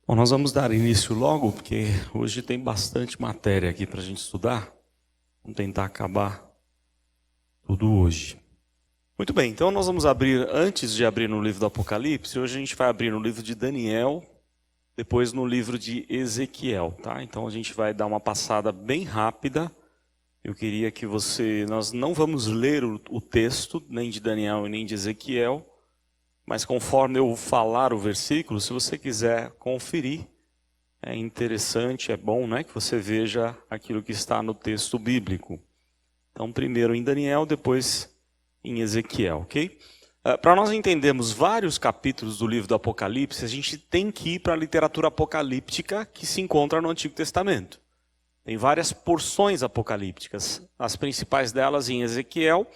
Bom, nós vamos dar início logo, porque hoje tem bastante matéria aqui para a gente estudar. Vamos tentar acabar tudo hoje. Muito bem, então nós vamos abrir, antes de abrir no livro do Apocalipse, hoje a gente vai abrir no livro de Daniel, depois no livro de Ezequiel, tá? Então a gente vai dar uma passada bem rápida. Eu queria que nós não vamos ler o texto, nem de Daniel e nem de Ezequiel, mas conforme eu falar o versículo, se você quiser conferir, é interessante, é bom, né, que você veja aquilo que está no texto bíblico. Então, primeiro em Daniel, depois em Ezequiel, ok? Para nós entendermos vários capítulos do livro do Apocalipse, a gente tem que ir para a literatura apocalíptica que se encontra no Antigo Testamento. Tem várias porções apocalípticas, as principais delas em Ezequiel,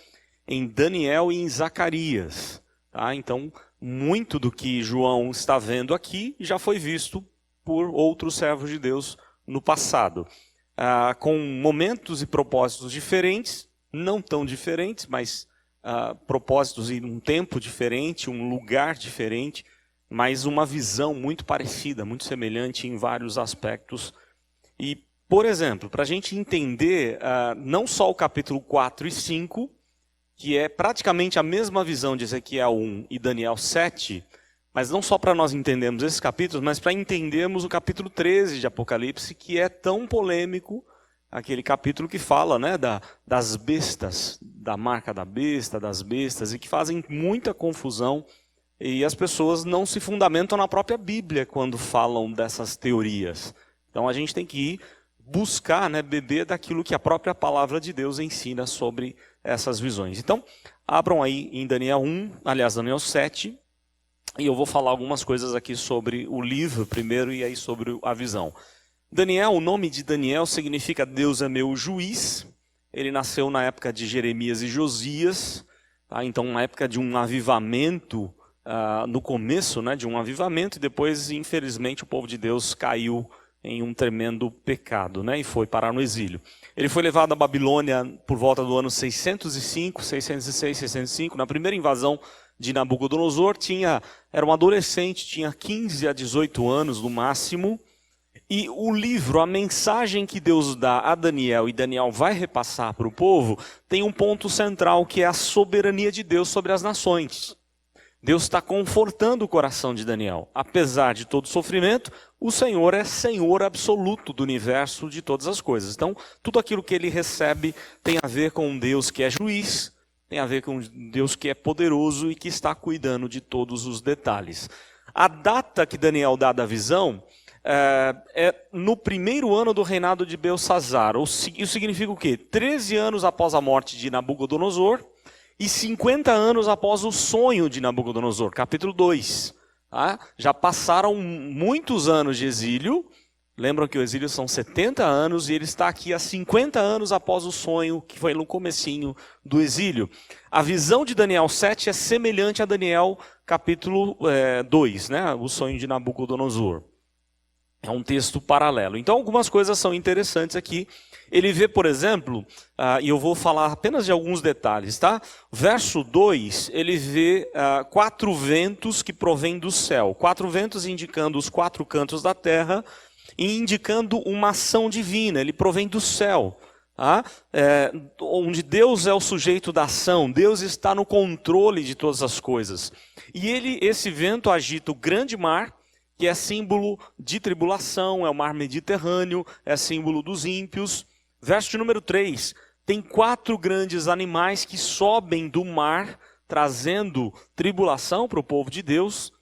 em Daniel e em Zacarias. Tá? Então, muito do que João está vendo aqui já foi visto por outros servos de Deus no passado. Com momentos e propósitos diferentes, não tão diferentes, mas propósitos em um tempo diferente, um lugar diferente, mas uma visão muito parecida, muito semelhante em vários aspectos. E, por exemplo, para a gente entender não só o capítulo 4 e 5, que é praticamente a mesma visão de Ezequiel 1 e Daniel 7, mas não só para nós entendermos esses capítulos, mas para entendermos o capítulo 13 de Apocalipse, que é tão polêmico, aquele capítulo que fala, né, das bestas, da marca da besta, das bestas, e que fazem muita confusão, e as pessoas não se fundamentam na própria Bíblia quando falam dessas teorias. Então a gente tem que ir buscar, né, beber daquilo que a própria palavra de Deus ensina sobre essas visões. Então, abram aí em Daniel 1, aliás, Daniel 7, e eu vou falar algumas coisas aqui sobre o livro primeiro e aí sobre a visão. Daniel, o nome de Daniel significa Deus é meu juiz. Ele nasceu na época de Jeremias e Josias, tá? Então na época de um avivamento, no começo, né, de um avivamento, e depois, infelizmente, o povo de Deus caiu em um tremendo pecado, né, e foi parar no exílio. Ele foi levado à Babilônia por volta do ano 605, 606, 605, na primeira invasão de Nabucodonosor. Era um adolescente, tinha 15 a 18 anos no máximo, e o livro, a mensagem que Deus dá a Daniel, e Daniel vai repassar para o povo, tem um ponto central, que é a soberania de Deus sobre as nações. Deus está confortando o coração de Daniel. Apesar de todo sofrimento, o Senhor é Senhor absoluto do universo, de todas as coisas. Então, tudo aquilo que ele recebe tem a ver com um Deus que é juiz, tem a ver com um Deus que é poderoso e que está cuidando de todos os detalhes. A data que Daniel dá da visão é no primeiro ano do reinado de Belsazzar. Isso significa o quê? 13 anos após a morte de Nabucodonosor, e 50 anos após o sonho de Nabucodonosor, capítulo 2. Tá? Já passaram muitos anos de exílio. Lembram que o exílio são 70 anos e ele está aqui há 50 anos após o sonho, que foi no comecinho do exílio. A visão de Daniel 7 é semelhante a Daniel capítulo 2, né? O sonho de Nabucodonosor. É um texto paralelo. Então algumas coisas são interessantes aqui. Ele vê, por exemplo, e eu vou falar apenas de alguns detalhes, tá? Verso 2, ele vê 4 ventos que provêm do céu. 4 ventos indicando os 4 cantos da terra e indicando uma ação divina. Ele provém do céu, tá? Onde Deus é o sujeito da ação. Deus está no controle de todas as coisas. E esse vento agita o grande mar, que é símbolo de tribulação, é o mar Mediterrâneo, é símbolo dos ímpios. Verso de número 3, tem 4 grandes animais que sobem do mar, trazendo tribulação para o povo de Deus.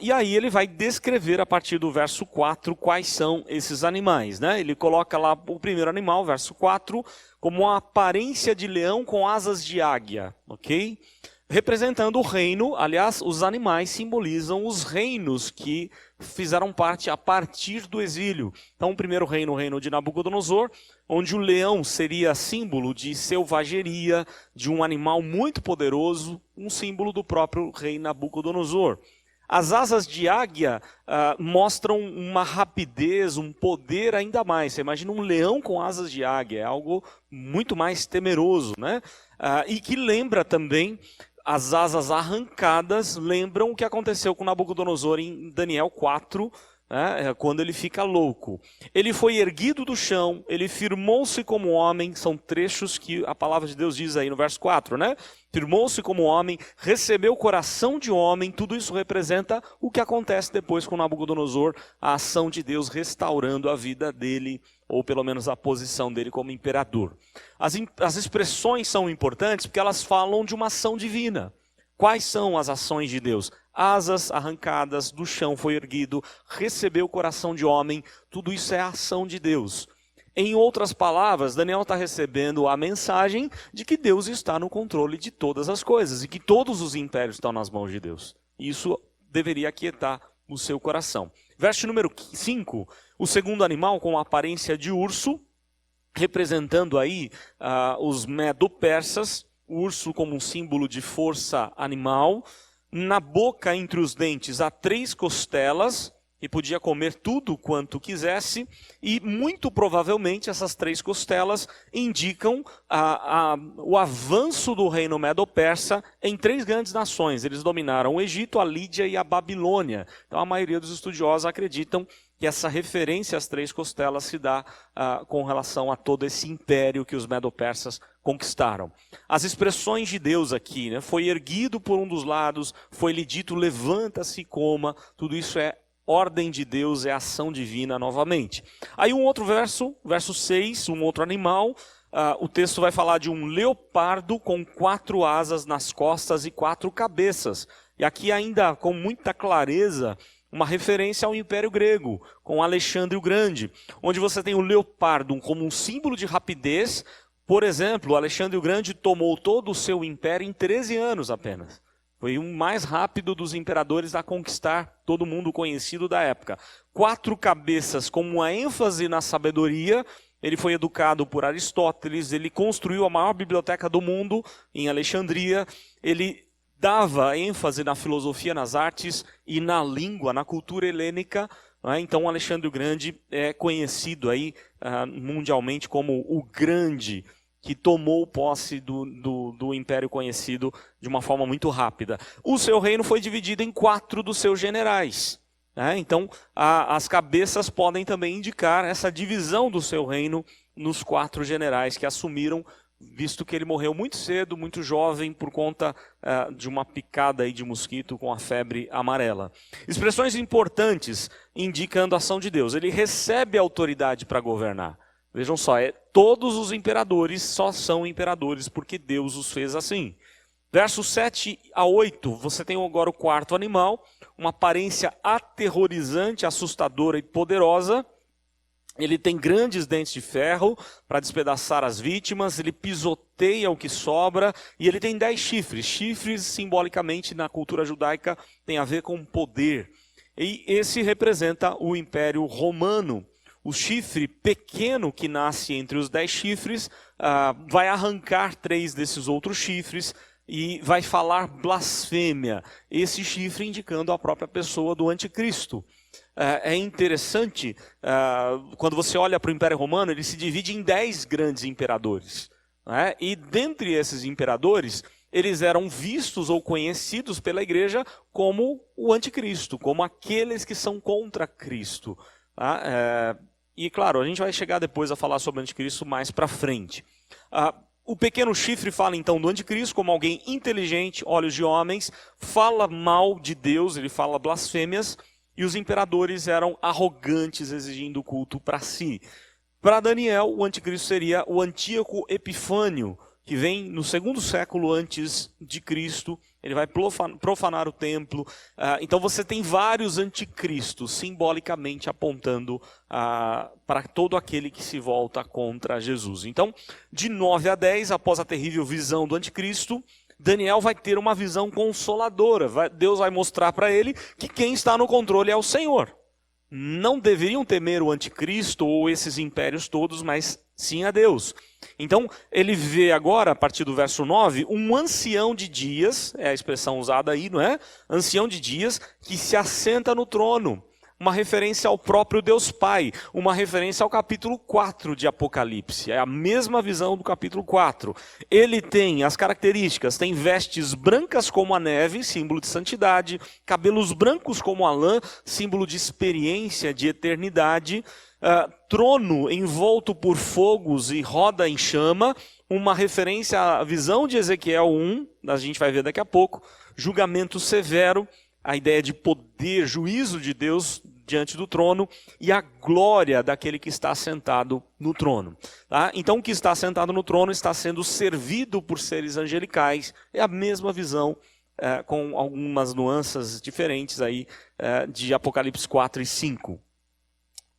E aí ele vai descrever a partir do verso 4 quais são esses animais, né? Ele coloca lá o primeiro animal, verso 4, como uma aparência de leão com asas de águia, ok? Representando o reino. Aliás, os animais simbolizam os reinos que fizeram parte a partir do exílio. Então, o primeiro reino, o reino de Nabucodonosor, onde o leão seria símbolo de selvageria, de um animal muito poderoso, um símbolo do próprio rei Nabucodonosor. As asas de águia mostram uma rapidez, um poder ainda mais. Você imagina um leão com asas de águia, é algo muito mais temeroso, né? E que lembra também as asas arrancadas lembram o que aconteceu com Nabucodonosor em Daniel 4, né, quando ele fica louco. Ele foi erguido do chão, ele firmou-se como homem, são trechos que a palavra de Deus diz aí no verso 4, né? Firmou-se como homem, recebeu o coração de homem, tudo isso representa o que acontece depois com Nabucodonosor, a ação de Deus restaurando a vida dele, ou pelo menos a posição dele como imperador. As expressões são importantes porque elas falam de uma ação divina. Quais são as ações de Deus? Asas arrancadas, do chão foi erguido, recebeu o coração de homem, tudo isso é a ação de Deus. Em outras palavras, Daniel está recebendo a mensagem de que Deus está no controle de todas as coisas e que todos os impérios estão nas mãos de Deus. Isso deveria aquietar o seu coração. Verso número 5, o segundo animal com a aparência de urso, representando aí os medo-persas, o urso como um símbolo de força animal. Na boca, entre os dentes, há 3 costelas, e podia comer tudo quanto quisesse, e muito provavelmente essas 3 costelas indicam o avanço do reino medo-persa em 3 grandes nações. Eles dominaram o Egito, a Lídia e a Babilônia. Então a maioria dos estudiosos acreditam que essa referência às 3 costelas se dá com relação a todo esse império que os medo-persas conquistaram. As expressões de Deus aqui, né? Foi erguido por um dos lados, foi-lhe dito, levanta-se e coma, tudo isso é ordem de Deus, é ação divina novamente. Aí um outro verso, verso 6, um outro animal, o texto vai falar de um leopardo com 4 asas nas costas e 4 cabeças. E aqui ainda com muita clareza, uma referência ao Império Grego, com Alexandre o Grande, onde você tem o leopardo como um símbolo de rapidez. Por exemplo, Alexandre o Grande tomou todo o seu império em 13 anos apenas. Foi o mais rápido dos imperadores a conquistar todo mundo conhecido da época. 4 cabeças com uma ênfase na sabedoria. Ele foi educado por Aristóteles, ele construiu a maior biblioteca do mundo em Alexandria, ele dava ênfase na filosofia, nas artes e na língua, na cultura helênica. Então Alexandre o Grande é conhecido aí, mundialmente como o Grande, que tomou posse do império conhecido de uma forma muito rápida. O seu reino foi dividido em 4 dos seus generais. Então, as cabeças podem também indicar essa divisão do seu reino nos 4 generais que assumiram, visto que ele morreu muito cedo, muito jovem, por conta de uma picada aí de mosquito com a febre amarela. Expressões importantes indicando a ação de Deus. Ele recebe autoridade para governar. Vejam só, todos os imperadores só são imperadores porque Deus os fez assim. Versos 7 a 8, você tem agora o 4º animal, uma aparência aterrorizante, assustadora e poderosa. Ele tem grandes dentes de ferro para despedaçar as vítimas, ele pisoteia o que sobra e ele tem 10 chifres. Chifres, simbolicamente, na cultura judaica, tem a ver com poder. E esse representa o Império Romano. O chifre pequeno que nasce entre os 10 chifres vai arrancar 3 desses outros chifres e vai falar blasfêmia. Esse chifre indicando a própria pessoa do anticristo. É interessante, quando você olha para o Império Romano, ele se divide em 10 grandes imperadores. E dentre esses imperadores, eles eram vistos ou conhecidos pela igreja como o anticristo, como aqueles que são contra Cristo. E claro, a gente vai chegar depois a falar sobre o anticristo mais para frente. O pequeno chifre fala então do anticristo como alguém inteligente, olhos de homens, fala mal de Deus, ele fala blasfêmias, e os imperadores eram arrogantes, exigindo culto para si. Para Daniel, o anticristo seria o Antíoco Epifânio, que vem no 2º século antes de Cristo. Ele vai profanar o templo. Então você tem vários anticristos, simbolicamente apontando para todo aquele que se volta contra Jesus. Então, de 9 a 10, após a terrível visão do anticristo, Daniel vai ter uma visão consoladora. Deus vai mostrar para ele que quem está no controle é o Senhor. Não deveriam temer o anticristo ou esses impérios todos, mas sim a Deus. Então, ele vê agora, a partir do verso 9, um ancião de dias, é a expressão usada aí, não é? Ancião de dias, que se assenta no trono. uma referência ao próprio Deus Pai, uma referência ao capítulo 4 de Apocalipse. É a mesma visão do capítulo 4. Ele tem as características, tem vestes brancas como a neve, símbolo de santidade, cabelos brancos como a lã, símbolo de experiência, de eternidade, trono envolto por fogos e roda em chama, uma referência à visão de Ezequiel 1, a gente vai ver daqui a pouco, julgamento severo, a ideia de poder, juízo de Deus diante do trono e a glória daquele que está sentado no trono. Tá? Então o que está sentado no trono está sendo servido por seres angelicais, é a mesma visão, com algumas nuances diferentes aí, de Apocalipse 4 e 5.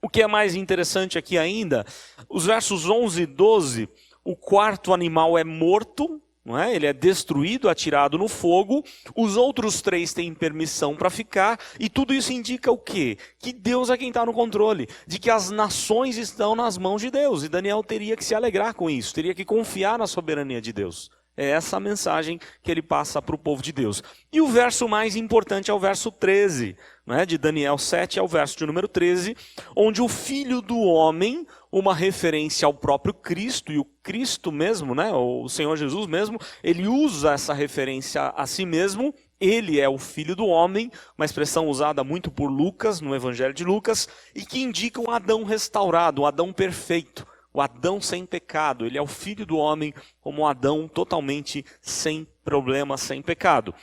O que é mais interessante aqui ainda, os versos 11 e 12, o quarto animal é morto, não é? Ele é destruído, atirado no fogo, os outros 3 têm permissão para ficar, e tudo isso indica o quê? Que Deus é quem está no controle, de que as nações estão nas mãos de Deus, e Daniel teria que se alegrar com isso, teria que confiar na soberania de Deus. É essa a mensagem que ele passa para o povo de Deus. E o verso mais importante é o verso 13, né, de Daniel 7, é o verso de número 13, onde o Filho do Homem, uma referência ao próprio Cristo, e o Cristo mesmo, né, o Senhor Jesus mesmo, ele usa essa referência a si mesmo, ele é o Filho do Homem, uma expressão usada muito por Lucas, no Evangelho de Lucas, e que indica um Adão restaurado, um Adão perfeito. O Adão sem pecado, ele é o Filho do Homem como um Adão totalmente sem problema, sem pecado.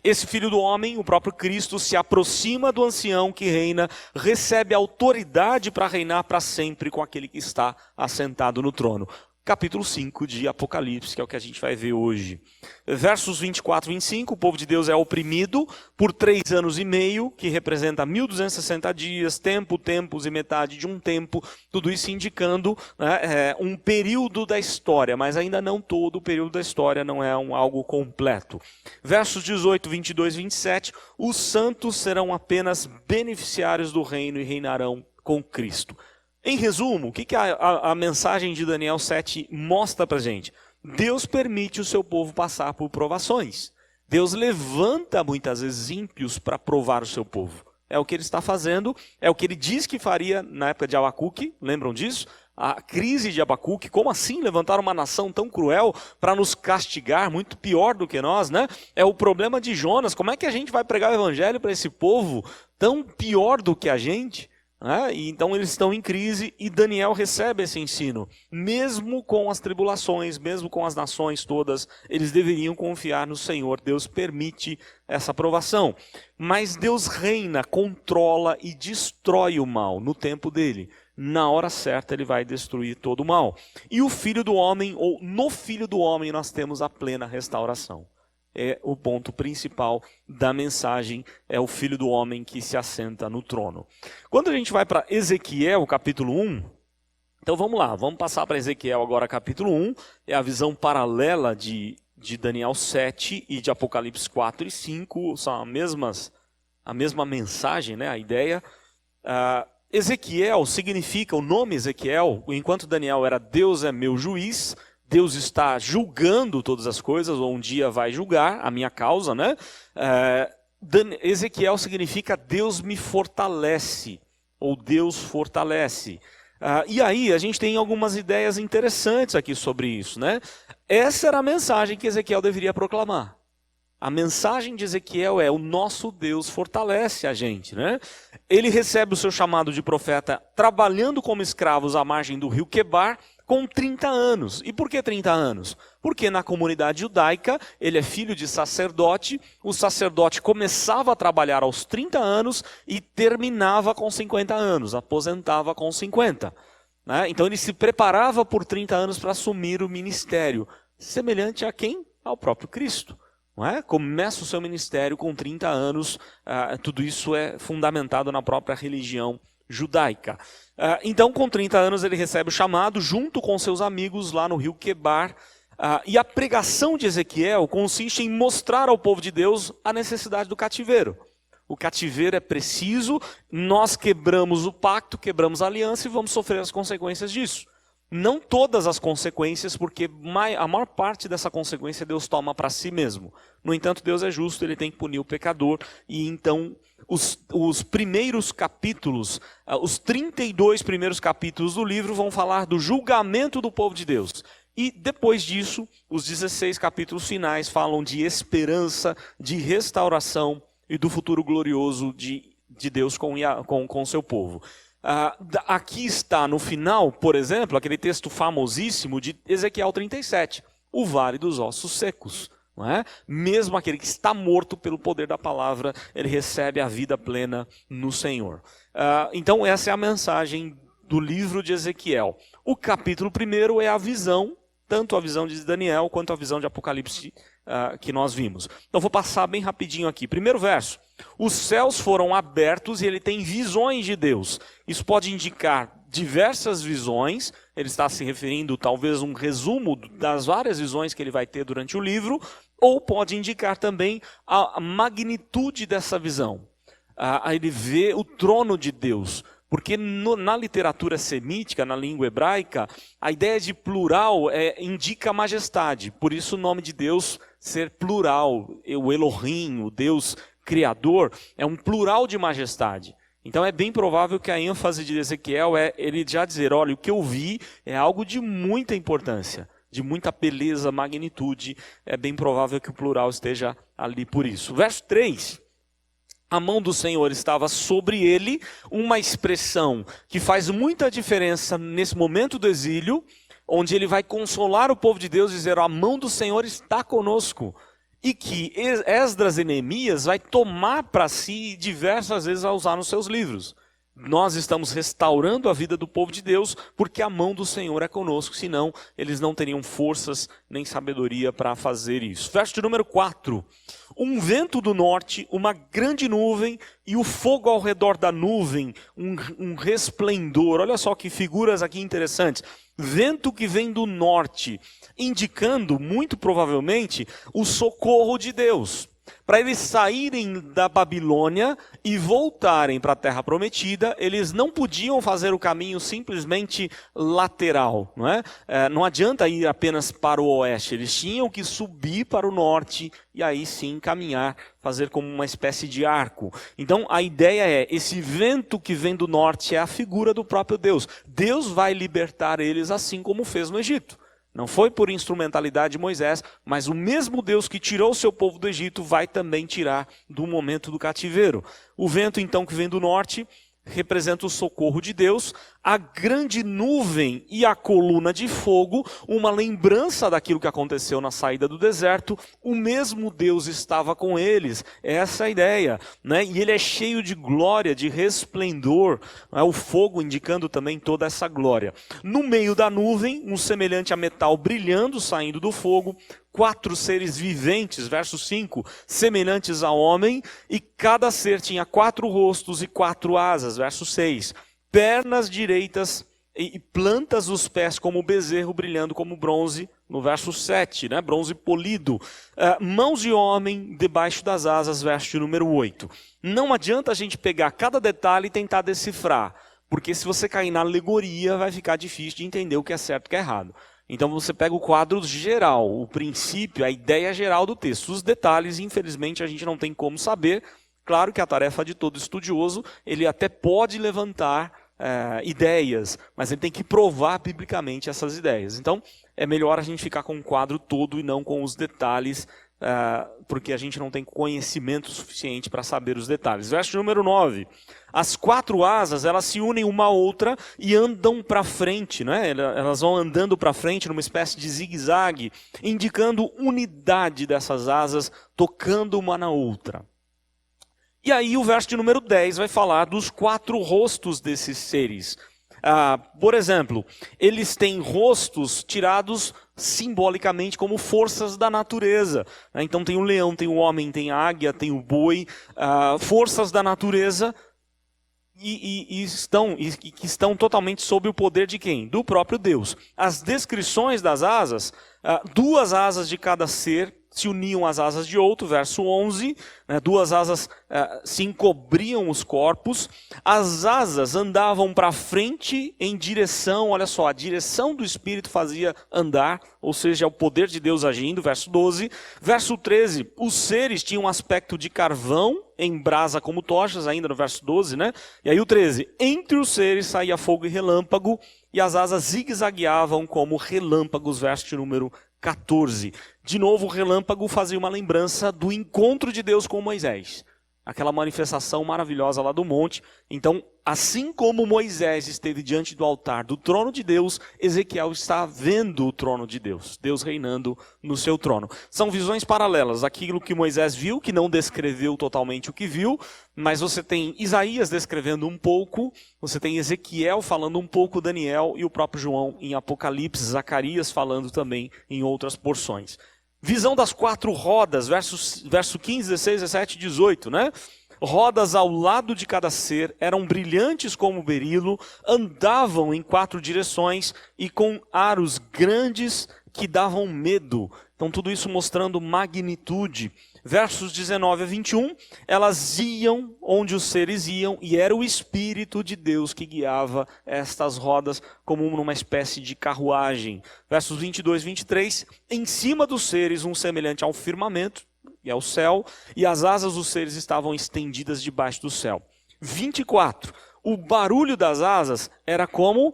Esse Filho do Homem, o próprio Cristo, se aproxima do ancião que reina, recebe autoridade para reinar para sempre com aquele que está assentado no trono. Capítulo 5 de Apocalipse, que é o que a gente vai ver hoje. Versos 24 e 25, o povo de Deus é oprimido por 3 anos e meio, que representa 1260 dias, tempos e metade de um tempo, tudo isso indicando, né, um período da história, mas ainda não todo o período da história, não é algo completo. Versos 18, 22 e 27, os santos serão apenas beneficiários do reino e reinarão com Cristo. Em resumo, o que a mensagem de Daniel 7 mostra para a gente? Deus permite o seu povo passar por provações. Deus levanta muitas vezes ímpios para provar o seu povo. É o que ele está fazendo, é o que ele diz que faria na época de Abacuque, lembram disso? A crise de Abacuque, como assim levantar uma nação tão cruel para nos castigar, muito pior do que nós, né? É o problema de Jonas, como é que a gente vai pregar o evangelho para esse povo tão pior do que a gente? E então eles estão em crise e Daniel recebe esse ensino. Mesmo com as tribulações, mesmo com as nações todas, eles deveriam confiar no Senhor. Deus permite essa provação. Mas Deus reina, controla e destrói o mal no tempo dele. Na hora certa ele vai destruir todo o mal. E o Filho do Homem, ou no Filho do Homem, nós temos a plena restauração. É o ponto principal da mensagem, é o Filho do Homem que se assenta no trono. Quando a gente vai para Ezequiel, capítulo 1, então vamos lá, vamos passar para Ezequiel agora, capítulo 1, é a visão paralela de Daniel 7 e de Apocalipse 4 e 5, são a mesma mensagem, né, a ideia. Ezequiel significa, o nome Ezequiel, enquanto Daniel era Deus é meu juiz, Deus está julgando todas as coisas, ou um dia vai julgar a minha causa, né? Ezequiel significa Deus me fortalece, ou Deus fortalece. E aí a gente tem algumas ideias interessantes aqui sobre isso, né? Essa era a mensagem que Ezequiel deveria proclamar. A mensagem de Ezequiel é: o nosso Deus fortalece a gente, né? Ele recebe o seu chamado de profeta trabalhando como escravos à margem do rio Quebar, com 30 anos. E por que 30 anos? Porque na comunidade judaica, ele é filho de sacerdote, o sacerdote começava a trabalhar aos 30 anos e terminava com 50 anos, aposentava com 50. Né? Então ele se preparava por 30 anos para assumir o ministério, semelhante a quem? Ao próprio Cristo. Não é? Começa o seu ministério com 30 anos, tudo isso é fundamentado na própria religião judaica. Então, com 30 anos, ele recebe o chamado, junto com seus amigos, lá no rio Quebar. E a pregação de Ezequiel consiste em mostrar ao povo de Deus a necessidade do cativeiro. O cativeiro é preciso, nós quebramos o pacto, quebramos a aliança e vamos sofrer as consequências disso. Não todas as consequências, porque a maior parte dessa consequência Deus toma para si mesmo. No entanto, Deus é justo, ele tem que punir o pecador. E então, os primeiros capítulos, os 32 primeiros capítulos do livro vão falar do julgamento do povo de Deus. E depois disso, os 16 capítulos finais falam de esperança, de restauração e do futuro glorioso de Deus com o seu povo. Aqui está no final, por exemplo, aquele texto famosíssimo de Ezequiel 37, o vale dos ossos secos. Não é? Mesmo aquele que está morto pelo poder da palavra, ele recebe a vida plena no Senhor. Então essa é a mensagem do livro de Ezequiel. O capítulo 1 é a visão, tanto a visão de Daniel quanto a visão de Apocalipse que nós vimos. Então vou passar bem rapidinho aqui. Primeiro verso. Os céus foram abertos e ele tem visões de Deus. Isso pode indicar diversas visões. Ele está se referindo talvez um resumo das várias visões que ele vai ter durante o livro. Ou pode indicar também a magnitude dessa visão. Ele vê o trono de Deus. Porque na literatura semítica, na língua hebraica, a ideia de plural indica majestade. Por isso o nome de Deus ser plural. O Elohim, o Deus Criador, é um plural de majestade. Então é bem provável que a ênfase de Ezequiel é ele já dizer, olha, o que eu vi é algo de muita importância, de muita beleza, magnitude. É bem provável que o plural esteja ali por isso. Verso 3. A mão do Senhor estava sobre ele, uma expressão que faz muita diferença nesse momento do exílio, onde ele vai consolar o povo de Deus e dizer, a mão do Senhor está conosco. E que Esdras e Neemias vai tomar para si diversas vezes a usar nos seus livros. Nós estamos restaurando a vida do povo de Deus porque a mão do Senhor é conosco, senão eles não teriam forças nem sabedoria para fazer isso. Verso de número 4. Um vento do norte, uma grande nuvem e o fogo ao redor da nuvem, um resplendor. Olha só que figuras aqui interessantes. Vento que vem do norte, indicando muito provavelmente o socorro de Deus. Para eles saírem da Babilônia e voltarem para a Terra Prometida, eles não podiam fazer o caminho simplesmente lateral. Não é? Não adianta ir apenas para o oeste, eles tinham que subir para o norte e aí sim caminhar, fazer como uma espécie de arco. Então a ideia é, esse vento que vem do norte é a figura do próprio Deus. Deus vai libertar eles assim como fez no Egito. Não foi por instrumentalidade de Moisés, mas o mesmo Deus que tirou o seu povo do Egito vai também tirar do momento do cativeiro. O vento então que vem do norte representa o socorro de Deus, a grande nuvem e a coluna de fogo, uma lembrança daquilo que aconteceu na saída do deserto, o mesmo Deus estava com eles, essa é a ideia, né? E ele é cheio de glória, de resplendor, né? O fogo indicando também toda essa glória. No meio da nuvem, um semelhante a metal brilhando, saindo do fogo, 4 seres viventes, verso 5, semelhantes a homem, e cada ser tinha 4 rostos e 4 asas, verso 6, pernas direitas e plantas dos pés como bezerro, brilhando como bronze, no verso 7, né? Bronze polido, mãos de homem debaixo das asas, verso de número 8. Não adianta a gente pegar cada detalhe e tentar decifrar, porque se você cair na alegoria, vai ficar difícil de entender o que é certo e o que é errado. Então você pega o quadro geral, o princípio, a ideia geral do texto. Os detalhes, infelizmente, a gente não tem como saber. Claro que a tarefa de todo estudioso, ele até pode levantar ideias, mas ele tem que provar biblicamente essas ideias. Então é melhor a gente ficar com o quadro todo e não com os detalhes, porque a gente não tem conhecimento suficiente para saber os detalhes. Verso número 9. As 4 asas, elas se unem uma à outra e andam para frente, né? Elas vão andando para frente numa espécie de zigue-zague, indicando unidade dessas asas, tocando uma na outra. E aí o verso de número 10 vai falar dos 4 rostos desses seres. Por exemplo, eles têm rostos tirados simbolicamente como forças da natureza. Então tem o leão, tem o homem, tem a águia, tem o boi, forças da natureza que estão totalmente sob o poder de quem? Do próprio Deus. As descrições das asas, 2 asas de cada ser se uniam às asas de outro, verso 11, né, 2 asas se encobriam os corpos, as asas andavam para frente em direção, olha só, a direção do Espírito fazia andar, ou seja, o poder de Deus agindo, verso 12. Verso 13, os seres tinham um aspecto de carvão em brasa como tochas, ainda no verso 12, né? E aí o 13, entre os seres saía fogo e relâmpago, e as asas zigue-zagueavam como relâmpagos, verso de número 14. De novo, o relâmpago fazia uma lembrança do encontro de Deus com Moisés. Aquela manifestação maravilhosa lá do monte. Então, assim como Moisés esteve diante do altar do trono de Deus, Ezequiel está vendo o trono de Deus, Deus reinando no seu trono. São visões paralelas, aquilo que Moisés viu, que não descreveu totalmente o que viu, mas você tem Isaías descrevendo um pouco, você tem Ezequiel falando um pouco, Daniel e o próprio João em Apocalipse, Zacarias falando também em outras porções. Visão das 4 rodas, verso 15, 16, 17 e 18, né? Rodas ao lado de cada ser, eram brilhantes como berilo, andavam em 4 direções e com aros grandes que davam medo. Então tudo isso mostrando magnitude. Versos 19 a 21, elas iam onde os seres iam e era o Espírito de Deus que guiava estas rodas como numa espécie de carruagem. Versos 22 e 23, em cima dos seres um semelhante ao firmamento, e ao céu, e as asas dos seres estavam estendidas debaixo do céu. 24, o barulho das asas era como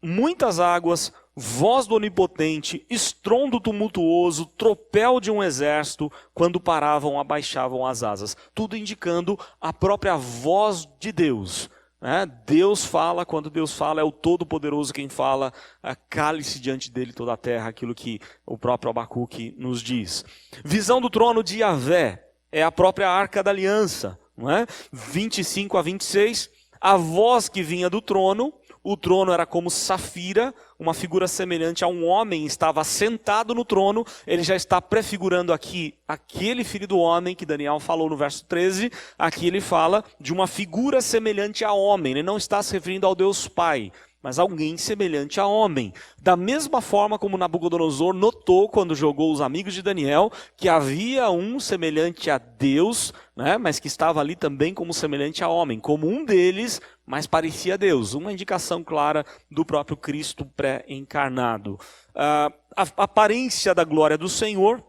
muitas águas, voz do onipotente, estrondo tumultuoso, tropel de um exército, quando paravam, abaixavam as asas. Tudo indicando a própria voz de Deus. Né? Deus fala, quando Deus fala, é o Todo-Poderoso quem fala, cale-se diante dele toda a terra, aquilo que o próprio Abacuque nos diz. Visão do trono de Yahvé, é a própria Arca da Aliança. Não é? 25 a 26, a voz que vinha do trono, o trono era como safira, uma figura semelhante a um homem estava sentado no trono. Ele já está prefigurando aqui aquele filho do homem que Daniel falou no verso 13. Aqui ele fala de uma figura semelhante a homem. Ele não está se referindo ao Deus Pai, mas alguém semelhante a homem. Da mesma forma como Nabucodonosor notou quando jogou os amigos de Daniel, que havia um semelhante a Deus, né, mas que estava ali também como semelhante a homem, como um deles, mas parecia Deus. Uma indicação clara do próprio Cristo pré-encarnado. A aparência da glória do Senhor,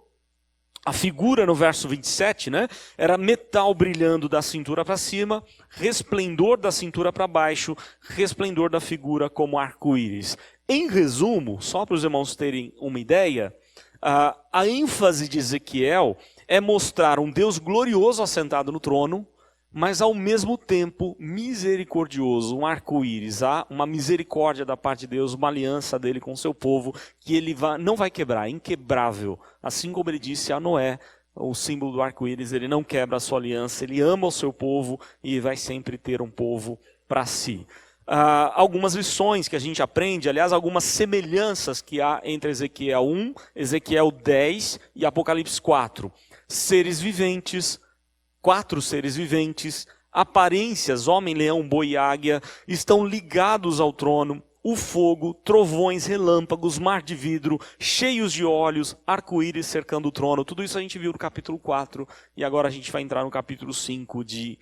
a figura no verso 27, né, era metal brilhando da cintura para cima, resplendor da cintura para baixo, resplendor da figura como arco-íris. Em resumo, só para os irmãos terem uma ideia, a ênfase de Ezequiel é mostrar um Deus glorioso assentado no trono, mas ao mesmo tempo misericordioso, um arco-íris, há uma misericórdia da parte de Deus, uma aliança dele com o seu povo, que ele não vai quebrar, é inquebrável. Assim como ele disse a Noé, o símbolo do arco-íris, ele não quebra a sua aliança, ele ama o seu povo e vai sempre ter um povo para si. Algumas lições que a gente aprende, aliás, algumas semelhanças que há entre Ezequiel 1, Ezequiel 10 e Apocalipse 4. Seres viventes, 4 seres viventes, aparências, homem, leão, boi e águia, estão ligados ao trono, o fogo, trovões, relâmpagos, mar de vidro, cheios de olhos, arco-íris cercando o trono. Tudo isso a gente viu no capítulo 4 e agora a gente vai entrar no capítulo 5 de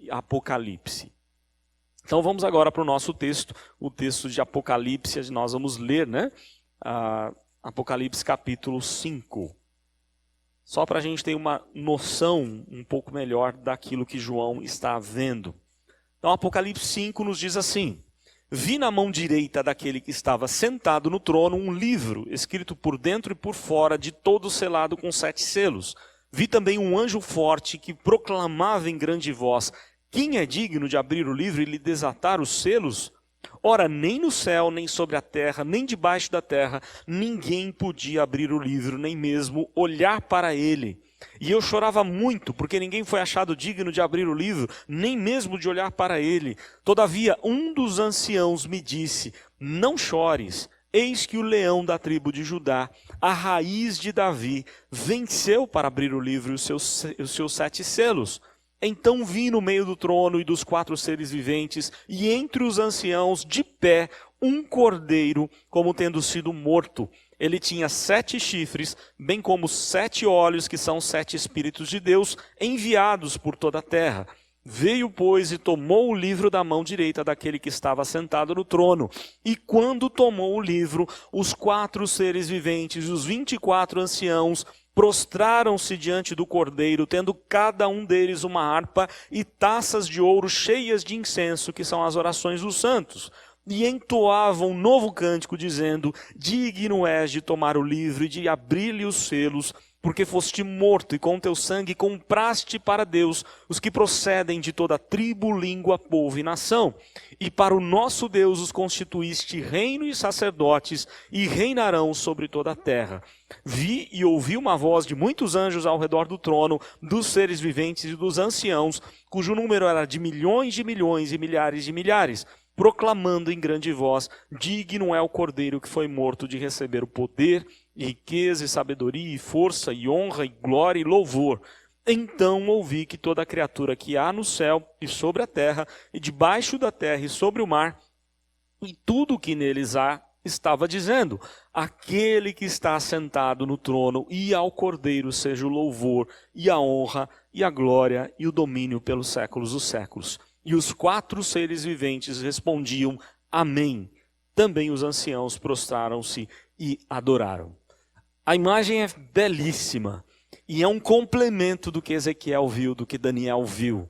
Apocalipse. Então vamos agora para o nosso texto, o texto de Apocalipse, nós vamos ler, né? Apocalipse capítulo 5. Só para a gente ter uma noção um pouco melhor daquilo que João está vendo. Então, Apocalipse 5 nos diz assim: vi na mão direita daquele que estava sentado no trono um livro, escrito por dentro e por fora, de todo selado com 7 selos. Vi também um anjo forte que proclamava em grande voz: quem é digno de abrir o livro e lhe desatar os selos? Ora, nem no céu, nem sobre a terra, nem debaixo da terra, ninguém podia abrir o livro, nem mesmo olhar para ele. E eu chorava muito, porque ninguém foi achado digno de abrir o livro, nem mesmo de olhar para ele. Todavia, um dos anciãos me disse: não chores, eis que o leão da tribo de Judá, a raiz de Davi, venceu para abrir o livro e os seus 7 selos. Então vi no meio do trono e dos 4 seres viventes, e entre os anciãos, de pé, um cordeiro como tendo sido morto. Ele tinha 7 chifres, bem como 7 olhos, que são 7 Espíritos de Deus, enviados por toda a terra. Veio, pois, e tomou o livro da mão direita daquele que estava sentado no trono. E quando tomou o livro, os 4 seres viventes e os 24 anciãos prostraram-se diante do cordeiro, tendo cada um deles uma harpa e taças de ouro cheias de incenso, que são as orações dos santos. E entoavam um novo cântico, dizendo: digno és de tomar o livro e de abrir-lhe os selos, porque foste morto e com teu sangue compraste para Deus os que procedem de toda tribo, língua, povo e nação. E para o nosso Deus os constituíste reino e sacerdotes, e reinarão sobre toda a terra. Vi e ouvi uma voz de muitos anjos ao redor do trono, dos seres viventes e dos anciãos, cujo número era de milhões e milhares de milhares, proclamando em grande voz: digno é o cordeiro que foi morto de receber o poder, e riqueza, e sabedoria, e força, e honra, e glória, e louvor. Então ouvi que toda criatura que há no céu, e sobre a terra, e debaixo da terra, e sobre o mar, e tudo o que neles há, estava dizendo: aquele que está sentado no trono, e ao cordeiro seja o louvor, e a honra, e a glória, e o domínio pelos séculos dos séculos. E os 4 seres viventes respondiam: amém. Também os anciãos prostraram-se e adoraram. A imagem é belíssima e é um complemento do que Ezequiel viu, do que Daniel viu.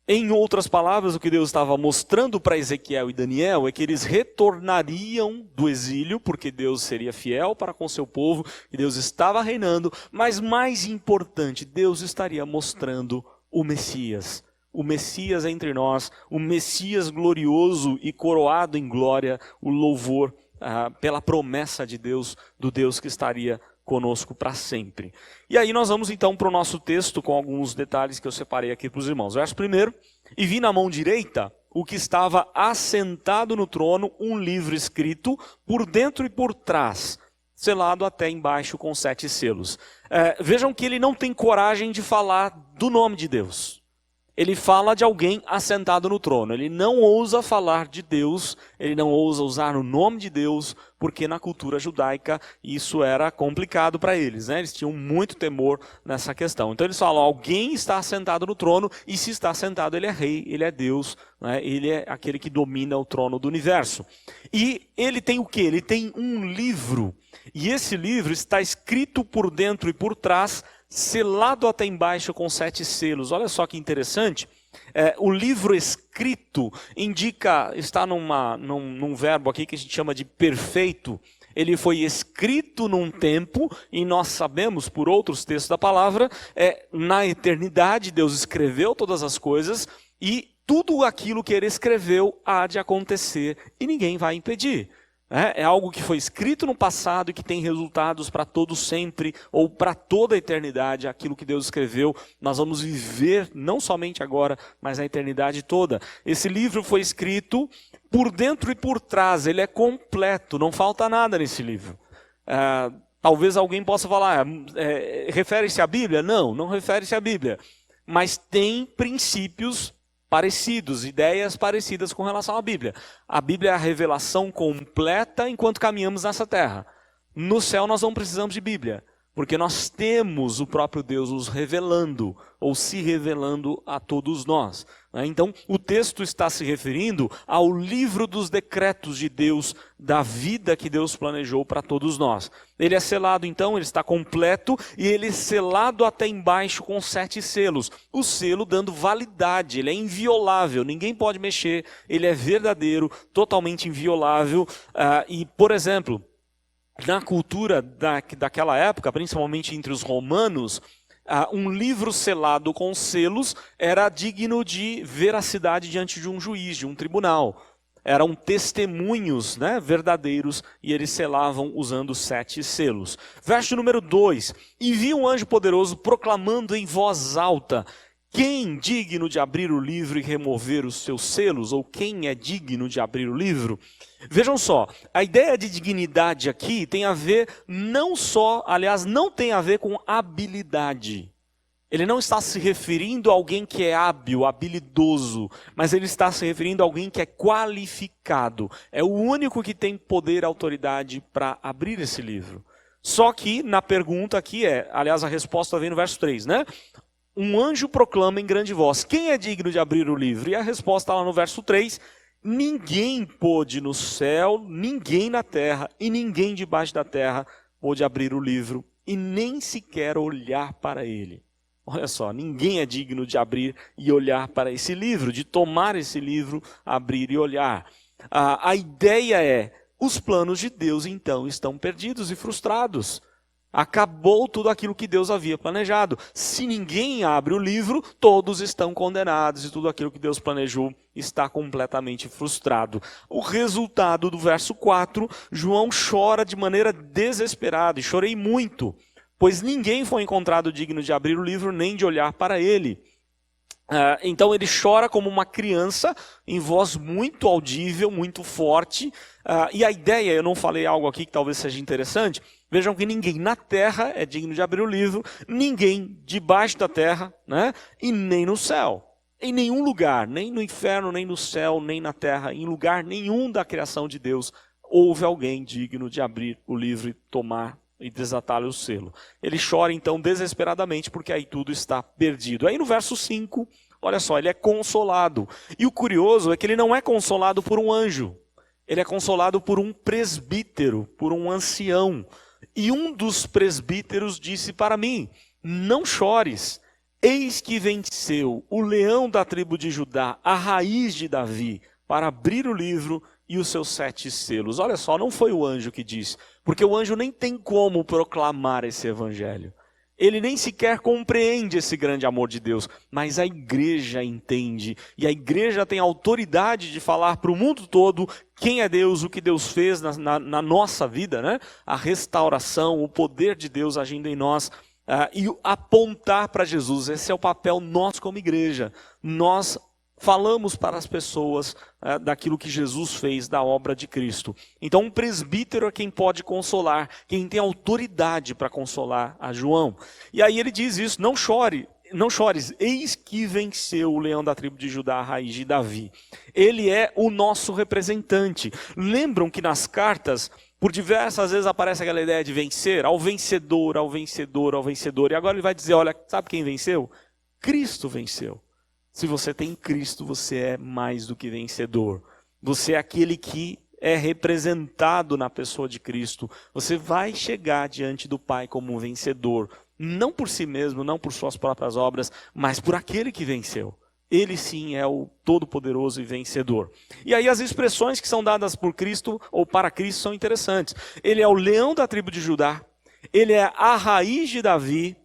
Em outras palavras, o que Deus estava mostrando para Ezequiel e Daniel é que eles retornariam do exílio, porque Deus seria fiel para com seu povo, e Deus estava reinando, mas mais importante, Deus estaria mostrando o Messias. O Messias entre nós, o Messias glorioso e coroado em glória, o louvor pela promessa de Deus, do Deus que estaria conosco para sempre. E aí nós vamos então para o nosso texto com alguns detalhes que eu separei aqui para os irmãos. Verso 1: e vi na mão direita o que estava assentado no trono um livro escrito por dentro e por trás, selado até embaixo com 7 selos. Vejam que ele não tem coragem de falar do nome de Deus. Ele fala de alguém assentado no trono. Ele não ousa falar de Deus, ele não ousa usar o nome de Deus, porque na cultura judaica isso era complicado para eles, né? Eles tinham muito temor nessa questão. Então eles falam: alguém está assentado no trono, e se está assentado, ele é rei, ele é Deus, né? Ele é aquele que domina o trono do universo. E ele tem o quê? Ele tem um livro, e esse livro está escrito por dentro e por trás, selado até embaixo com 7 selos. Olha só que interessante. O livro escrito está num verbo aqui que a gente chama de perfeito. Ele foi escrito num tempo, e nós sabemos por outros textos da palavra, na eternidade Deus escreveu todas as coisas, e tudo aquilo que ele escreveu há de acontecer, e ninguém vai impedir. É algo que foi escrito no passado e que tem resultados para todo sempre, ou para toda a eternidade. Aquilo que Deus escreveu, nós vamos viver não somente agora, mas a eternidade toda. Esse livro foi escrito por dentro e por trás, ele é completo, não falta nada nesse livro. Talvez alguém possa falar: refere-se à Bíblia? Não, não refere-se à Bíblia. Mas tem princípios parecidos, ideias parecidas com relação à Bíblia. A Bíblia é a revelação completa enquanto caminhamos nessa terra. No céu nós não precisamos de Bíblia, porque nós temos o próprio Deus nos revelando, ou se revelando a todos nós. Então, o texto está se referindo ao livro dos decretos de Deus, da vida que Deus planejou para todos nós. Ele é selado, então, ele está completo, e ele é selado até embaixo com 7 selos. O selo dando validade, ele é inviolável, ninguém pode mexer, ele é verdadeiro, totalmente inviolável. E, por exemplo, na cultura daquela época, principalmente entre os romanos, um livro selado com selos era digno de veracidade diante de um juiz, de um tribunal. Eram testemunhos, né, verdadeiros, e eles selavam usando 7 selos. Verso número 2: e vi um anjo poderoso proclamando em voz alta: quem digno de abrir o livro e remover os seus selos? Ou quem é digno de abrir o livro? Vejam só, a ideia de dignidade aqui tem a ver não tem a ver com habilidade. Ele não está se referindo a alguém que é hábil, habilidoso, mas ele está se referindo a alguém que é qualificado. É o único que tem poder e autoridade para abrir esse livro. Só que na pergunta aqui aliás a resposta vem no verso 3, né? Um anjo proclama em grande voz, quem é digno de abrir o livro? E a resposta lá no verso 3, ninguém pôde no céu, ninguém na terra e ninguém debaixo da terra pôde abrir o livro e nem sequer olhar para ele. Olha só, ninguém é digno de abrir e olhar para esse livro, de tomar esse livro, abrir e olhar. A ideia é, os planos de Deus então estão perdidos e frustrados. Acabou tudo aquilo que Deus havia planejado. Se ninguém abre o livro, todos estão condenados e tudo aquilo que Deus planejou está completamente frustrado. O resultado do verso 4, João chora de maneira desesperada, e chorei muito, pois ninguém foi encontrado digno de abrir o livro nem de olhar para ele. Então ele chora como uma criança, em voz muito audível, muito forte. E a ideia, eu não falei algo aqui que talvez seja interessante, vejam que ninguém na terra é digno de abrir o livro, ninguém debaixo da terra, né? E nem no céu. Em nenhum lugar, nem no inferno, nem no céu, nem na terra, em lugar nenhum da criação de Deus, houve alguém digno de abrir o livro e tomar e desatar-lhe o selo. Ele chora então desesperadamente porque aí tudo está perdido. Aí no verso 5, olha só, ele é consolado. E o curioso é que ele não é consolado por um anjo. Ele é consolado por um presbítero, por um ancião. E um dos presbíteros disse para mim, não chores, eis que venceu o leão da tribo de Judá, a raiz de Davi, para abrir o livro e os seus 7 selos. Olha só, não foi o anjo que disse, porque o anjo nem tem como proclamar esse evangelho. Ele nem sequer compreende esse grande amor de Deus, mas a igreja entende. E a igreja tem autoridade de falar para o mundo todo quem é Deus, o que Deus fez na nossa vida, né? A restauração, o poder de Deus agindo em nós. E apontar para Jesus. Esse é o papel nosso como igreja. Nós falamos para as pessoas daquilo que Jesus fez, da obra de Cristo. Então um presbítero é quem pode consolar, quem tem autoridade para consolar a João. E aí ele diz isso, não chores, eis que venceu o leão da tribo de Judá, a raiz de Davi. Ele é o nosso representante. Lembram que nas cartas, por diversas vezes aparece aquela ideia de vencer, ao vencedor, ao vencedor, ao vencedor. E agora ele vai dizer, olha, sabe quem venceu? Cristo venceu. Se você tem Cristo, você é mais do que vencedor. Você é aquele que é representado na pessoa de Cristo. Você vai chegar diante do Pai como um vencedor. Não por si mesmo, não por suas próprias obras, mas por aquele que venceu. Ele sim é o todo-poderoso e vencedor. E aí as expressões que são dadas por Cristo ou para Cristo são interessantes. Ele é o leão da tribo de Judá. Ele é a raiz de Davi.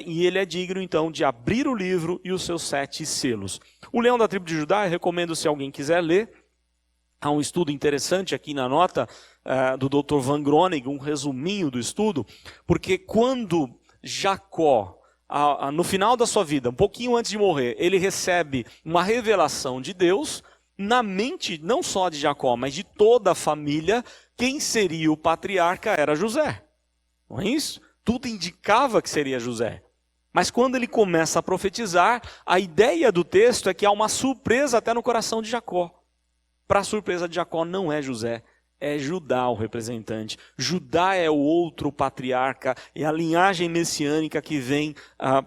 E ele é digno então de abrir o livro e os seus 7 selos. O leão da tribo de Judá, eu recomendo se alguém quiser ler. Há um estudo interessante aqui na nota do Dr. Van Groningen, um resuminho do estudo, porque quando Jacó, no final da sua vida, um pouquinho antes de morrer, ele recebe uma revelação de Deus, na mente não só de Jacó, mas de toda a família, quem seria o patriarca era José. Não é isso? Tudo indicava que seria José. Mas quando ele começa a profetizar, a ideia do texto é que há uma surpresa até no coração de Jacó. Para a surpresa de Jacó não é José, é Judá o representante. Judá é o outro patriarca, é a linhagem messiânica que vem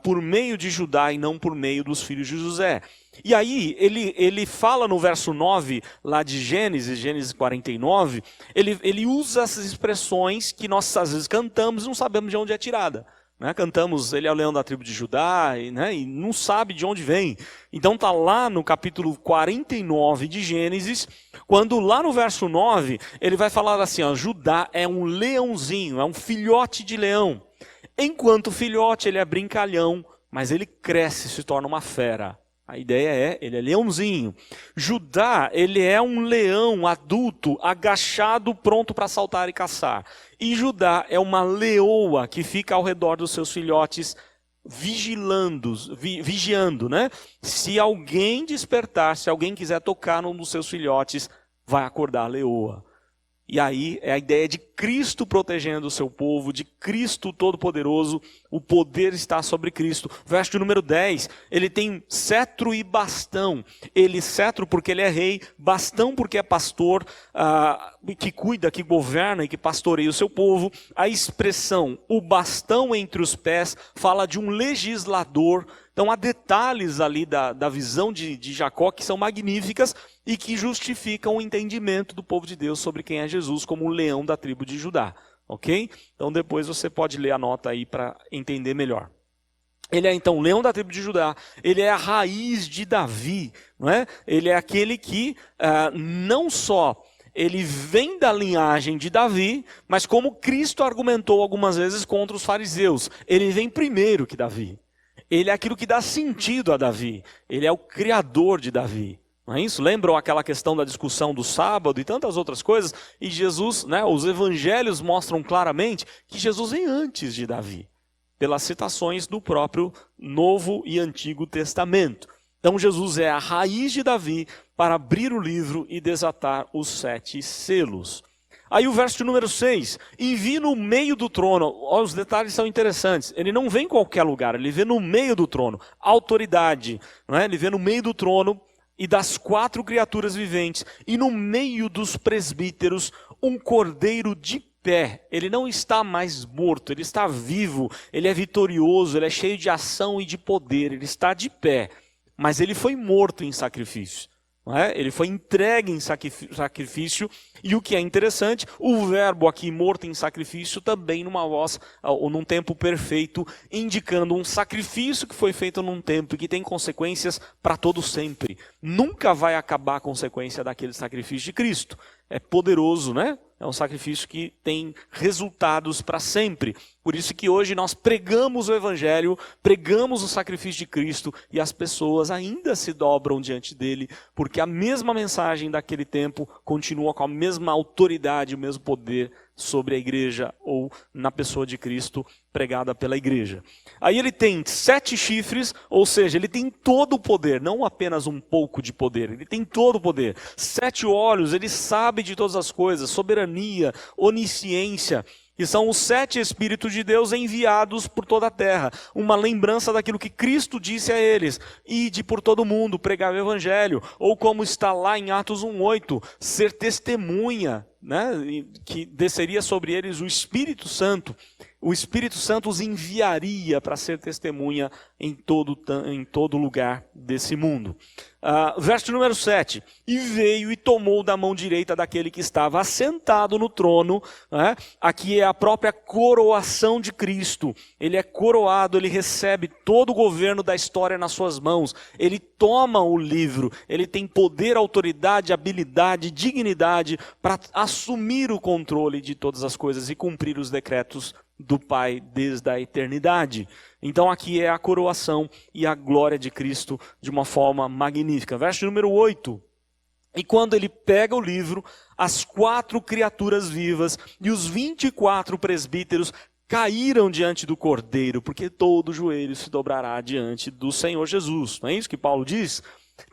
por meio de Judá e não por meio dos filhos de José. E aí ele fala no verso 9, lá de Gênesis 49, ele usa essas expressões que nós às vezes cantamos e não sabemos de onde é tirada. Cantamos, ele é o leão da tribo de Judá, e não sabe de onde vem. Então está lá no capítulo 49 de Gênesis, quando lá no verso 9, ele vai falar assim, Judá é um leãozinho, é um filhote de leão. Enquanto filhote ele é brincalhão, mas ele cresce e se torna uma fera. A ideia ele é leãozinho. Judá, ele é um leão adulto, agachado, pronto para saltar e caçar. E Judá é uma leoa que fica ao redor dos seus filhotes, vigiando, né? Se alguém despertar, se alguém quiser tocar num dos seus filhotes, vai acordar a leoa. E aí é a ideia de Cristo protegendo o seu povo, de Cristo Todo-Poderoso o poder está sobre Cristo. Verso de número 10, ele tem cetro e bastão. Cetro porque ele é rei, bastão porque é pastor, que cuida, que governa e que pastoreia o seu povo. A expressão, o bastão entre os pés, fala de um legislador. Então há detalhes ali da visão de Jacó que são magníficas e que justificam o entendimento do povo de Deus sobre quem é Jesus como o leão da tribo de Judá. Ok? Então depois você pode ler a nota aí para entender melhor. Ele é então o leão da tribo de Judá, ele é a raiz de Davi, não é? Ele é aquele que não só ele vem da linhagem de Davi, mas como Cristo argumentou algumas vezes contra os fariseus, ele vem primeiro que Davi. Ele é aquilo que dá sentido a Davi. Ele é o criador de Davi. Não é isso? Lembram aquela questão da discussão do sábado e tantas outras coisas? E Jesus, os evangelhos mostram claramente que Jesus vem antes de Davi, pelas citações do próprio Novo e Antigo Testamento. Então Jesus é a raiz de Davi para abrir o livro e desatar os 7 selos. Aí o verso de número 6, e vi no meio do trono, os detalhes são interessantes, ele não vem em qualquer lugar, ele vê no meio do trono, autoridade, não é? Ele vê no meio do trono e das 4 criaturas viventes, e no meio dos presbíteros, um cordeiro de pé. Ele não está mais morto, ele está vivo, ele é vitorioso, ele é cheio de ação e de poder, ele está de pé, mas ele foi morto em sacrifício. Não é? Ele foi entregue em sacrifício, e o que é interessante, o verbo aqui morto em sacrifício também numa voz, ou num tempo perfeito, indicando um sacrifício que foi feito num tempo e que tem consequências para todo sempre. Nunca vai acabar a consequência daquele sacrifício de Cristo. É poderoso, né? É um sacrifício que tem resultados para sempre. Por isso que hoje nós pregamos o Evangelho, pregamos o sacrifício de Cristo e as pessoas ainda se dobram diante dele, porque a mesma mensagem daquele tempo continua com a mesma autoridade, o mesmo poder sobre a igreja ou na pessoa de Cristo pregada pela igreja. Aí ele tem 7 chifres, ou seja, ele tem todo o poder, não apenas um pouco de poder, ele tem todo o poder. 7 olhos, ele sabe de todas as coisas, soberania, onisciência, que são os 7 Espíritos de Deus enviados por toda a terra. Uma lembrança daquilo que Cristo disse a eles. Ide por todo mundo, pregar o Evangelho. Ou como está lá em Atos 1:8, ser testemunha, né? Que desceria sobre eles o Espírito Santo. O Espírito Santo os enviaria para ser testemunha em todo lugar desse mundo. Verso número 7. E veio e tomou da mão direita daquele que estava assentado no trono. Né? Aqui é a própria coroação de Cristo. Ele é coroado, ele recebe todo o governo da história nas suas mãos. Ele toma o livro, ele tem poder, autoridade, habilidade, dignidade para assumir o controle de todas as coisas e cumprir os decretos do Pai desde a eternidade. Então aqui é a coroação e a glória de Cristo de uma forma magnífica. Verso número 8. E quando ele pega o livro, as 4 criaturas vivas e os 24 presbíteros caíram diante do Cordeiro, porque todo joelho se dobrará diante do Senhor Jesus. Não é isso que Paulo diz?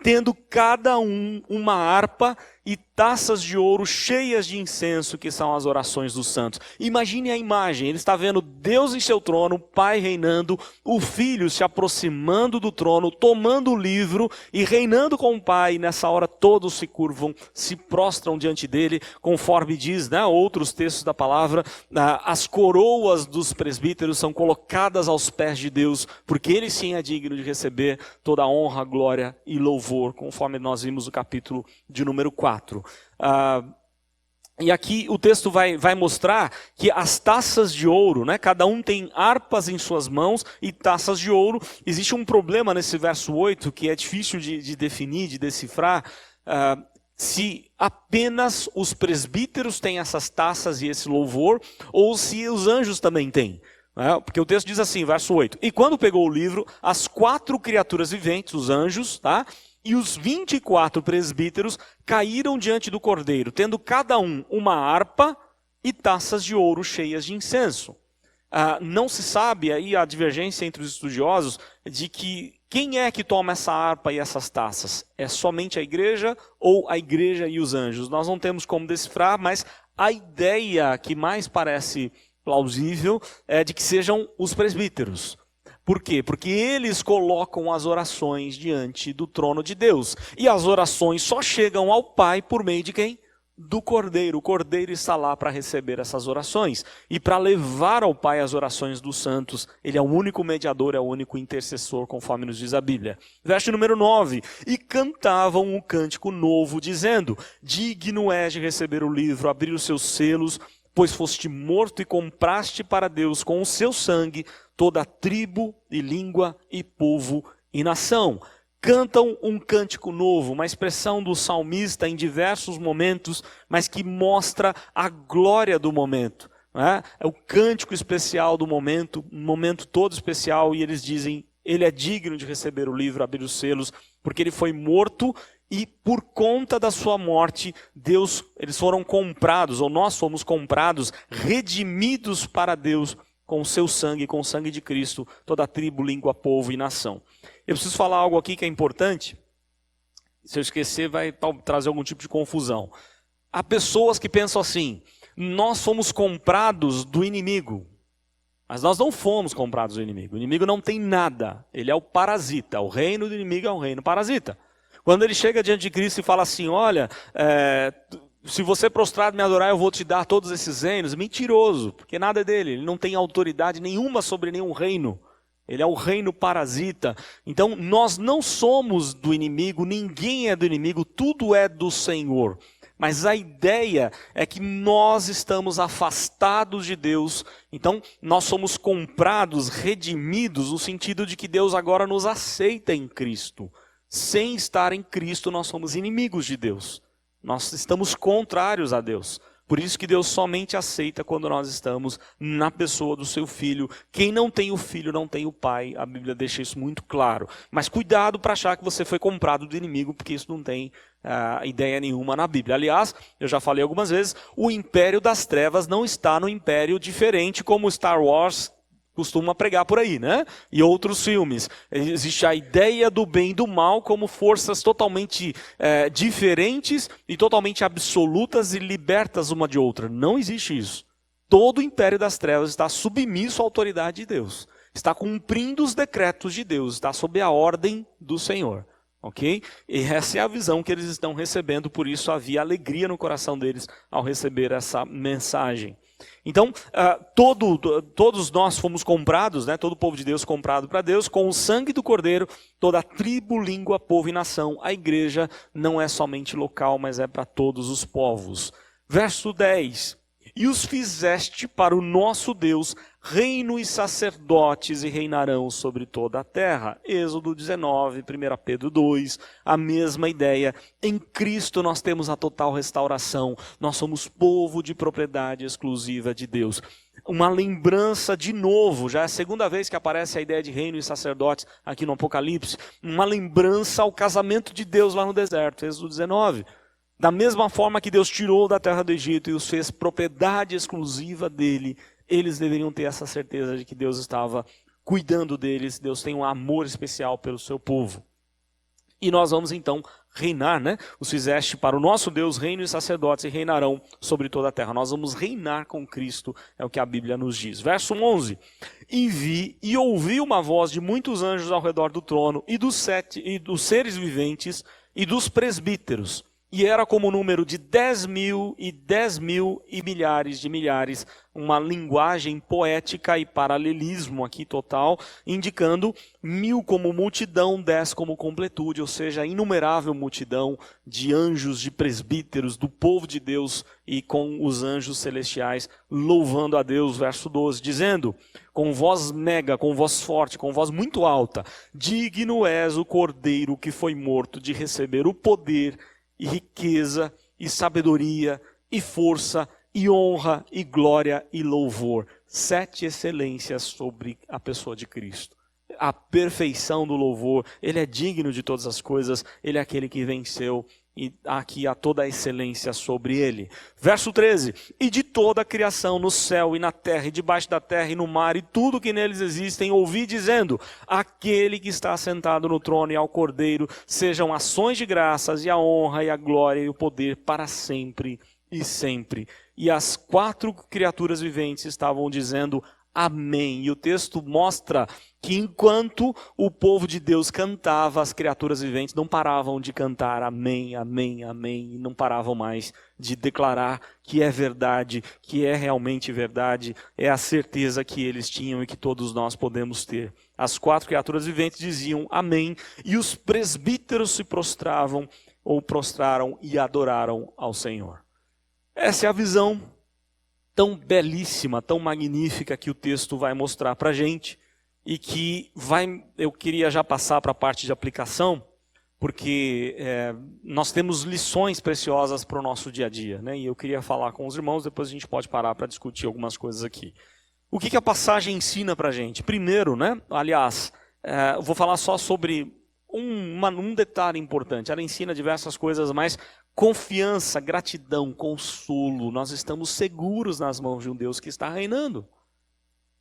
Tendo cada um uma harpa e taças de ouro cheias de incenso, que são as orações dos santos. Imagine a imagem, ele está vendo Deus em seu trono, o Pai reinando, o Filho se aproximando do trono, tomando o livro e reinando com o Pai. E nessa hora todos se curvam, se prostram diante dele, conforme diz, outros textos da palavra, as coroas dos presbíteros são colocadas aos pés de Deus, porque ele sim é digno de receber toda a honra, glória e louvor, conforme nós vimos no capítulo de número 4. E aqui o texto vai mostrar que as taças de ouro, cada um tem harpas em suas mãos e taças de ouro. Existe um problema nesse verso 8 que é difícil de definir, de decifrar, se apenas os presbíteros têm essas taças e esse louvor, ou se os anjos também têm. Porque o texto diz assim, verso 8, e quando pegou o livro, as 4 criaturas viventes, os anjos, e os 24 presbíteros caíram diante do Cordeiro, tendo cada um uma harpa e taças de ouro cheias de incenso. Não se sabe, aí a divergência entre os estudiosos, de que quem é que toma essa harpa e essas taças? É somente a igreja ou a igreja e os anjos? Nós não temos como decifrar, mas a ideia que mais parece plausível é de que sejam os presbíteros. Por quê? Porque eles colocam as orações diante do trono de Deus. E as orações só chegam ao Pai por meio de quem? Do Cordeiro. O Cordeiro está lá para receber essas orações. E para levar ao Pai as orações dos santos, ele é o único mediador, é o único intercessor, conforme nos diz a Bíblia. Verso número 9. E cantavam um cântico novo, dizendo: digno és de receber o livro, abrir os seus selos, pois foste morto e compraste para Deus com o seu sangue toda tribo e língua e povo e nação. Cantam um cântico novo, uma expressão do salmista em diversos momentos, mas que mostra a glória do momento. É o cântico especial do momento, um momento todo especial, e eles dizem: ele é digno de receber o livro, abrir os selos, porque ele foi morto e por conta da sua morte, eles foram comprados, ou nós fomos comprados, redimidos para Deus com o seu sangue, com o sangue de Cristo, toda tribo, língua, povo e nação. Eu preciso falar algo aqui que é importante. Se eu esquecer, vai trazer algum tipo de confusão. Há pessoas que pensam assim: nós fomos comprados do inimigo. Mas nós não fomos comprados do inimigo. O inimigo não tem nada. Ele é o parasita. O reino do inimigo é um reino parasita. Quando ele chega diante de Cristo e fala assim: olha, se você prostrado me adorar, eu vou te dar todos esses reinos. Mentiroso, porque nada é dele. Ele não tem autoridade nenhuma sobre nenhum reino. Ele é o reino parasita. Então nós não somos do inimigo, ninguém é do inimigo, tudo é do Senhor. Mas a ideia é que nós estamos afastados de Deus, então nós somos comprados, redimidos, no sentido de que Deus agora nos aceita em Cristo. Sem estar em Cristo, nós somos inimigos de Deus. Nós estamos contrários a Deus. Por isso que Deus somente aceita quando nós estamos na pessoa do seu Filho. Quem não tem o Filho não tem o Pai. A Bíblia deixa isso muito claro. Mas cuidado para achar que você foi comprado do inimigo, porque isso não tem ideia nenhuma na Bíblia. Aliás, eu já falei algumas vezes, o império das trevas não está no império diferente como Star Wars costuma pregar por aí, né? E outros filmes. Existe a ideia do bem e do mal como forças totalmente diferentes e totalmente absolutas e libertas uma de outra. Não existe isso. Todo o império das trevas está submisso à autoridade de Deus. Está cumprindo os decretos de Deus. Está sob a ordem do Senhor. Ok? E essa é a visão que eles estão recebendo. Por isso havia alegria no coração deles ao receber essa mensagem. Então, todos nós fomos comprados, né? Todo o povo de Deus comprado para Deus, com o sangue do Cordeiro, toda tribo, língua, povo e nação. A igreja não é somente local, mas é para todos os povos. Verso 10. E os fizeste para o nosso Deus reino e sacerdotes, e reinarão sobre toda a terra. Êxodo 19, 1 Pedro 2, a mesma ideia. Em Cristo nós temos a total restauração. Nós somos povo de propriedade exclusiva de Deus. Uma lembrança de novo, já é a segunda vez que aparece a ideia de reino e sacerdotes aqui no Apocalipse. Uma lembrança ao casamento de Deus lá no deserto, Êxodo 19. Da mesma forma que Deus tirou da terra do Egito e os fez propriedade exclusiva dele, eles deveriam ter essa certeza de que Deus estava cuidando deles. Deus tem um amor especial pelo seu povo. E nós vamos então reinar, né? Os fizeste para o nosso Deus reino e sacerdotes, e reinarão sobre toda a terra. Nós vamos reinar com Cristo, é o que a Bíblia nos diz. Verso 11. E vi e ouvi uma voz de muitos anjos ao redor do trono, e dos seres viventes, e dos presbíteros. E era como o número de 10.000 e 10.000 e milhares de milhares, uma linguagem poética e paralelismo aqui total, indicando 1.000 como multidão, 10 como completude, ou seja, a inumerável multidão de anjos, de presbíteros, do povo de Deus e com os anjos celestiais louvando a Deus, verso 12, dizendo, com voz mega, com voz forte, com voz muito alta, digno és o Cordeiro que foi morto de receber o poder e riqueza, e sabedoria, e força, e honra, e glória, e louvor. 7 excelências sobre a pessoa de Cristo. A perfeição do louvor, ele é digno de todas as coisas, ele é aquele que venceu, e aqui há toda a excelência sobre ele. Verso 13, e de toda a criação no céu e na terra, e debaixo da terra e no mar, e tudo que neles existem, ouvi dizendo, aquele que está sentado no trono e ao Cordeiro, sejam ações de graças, e a honra, e a glória, e o poder para sempre e sempre. e as 4 criaturas viventes estavam dizendo amém. E o texto mostra que enquanto o povo de Deus cantava, as criaturas viventes não paravam de cantar amém, amém, amém, e não paravam mais de declarar que é verdade, que é realmente verdade, é a certeza que eles tinham e que todos nós podemos ter. As 4 criaturas viventes diziam amém, e os presbíteros se prostravam ou prostraram e adoraram ao Senhor. Essa é a visão tão belíssima, tão magnífica que o texto vai mostrar para a gente e que eu queria já passar para a parte de aplicação, porque nós temos lições preciosas para o nosso dia a dia, né? E eu queria falar com os irmãos, depois a gente pode parar para discutir algumas coisas aqui. O que a passagem ensina para a gente? Primeiro, né? Aliás, eu vou falar só sobre um detalhe importante. Ela ensina diversas coisas, mas confiança, gratidão, consolo. Nós estamos seguros nas mãos de um Deus que está reinando.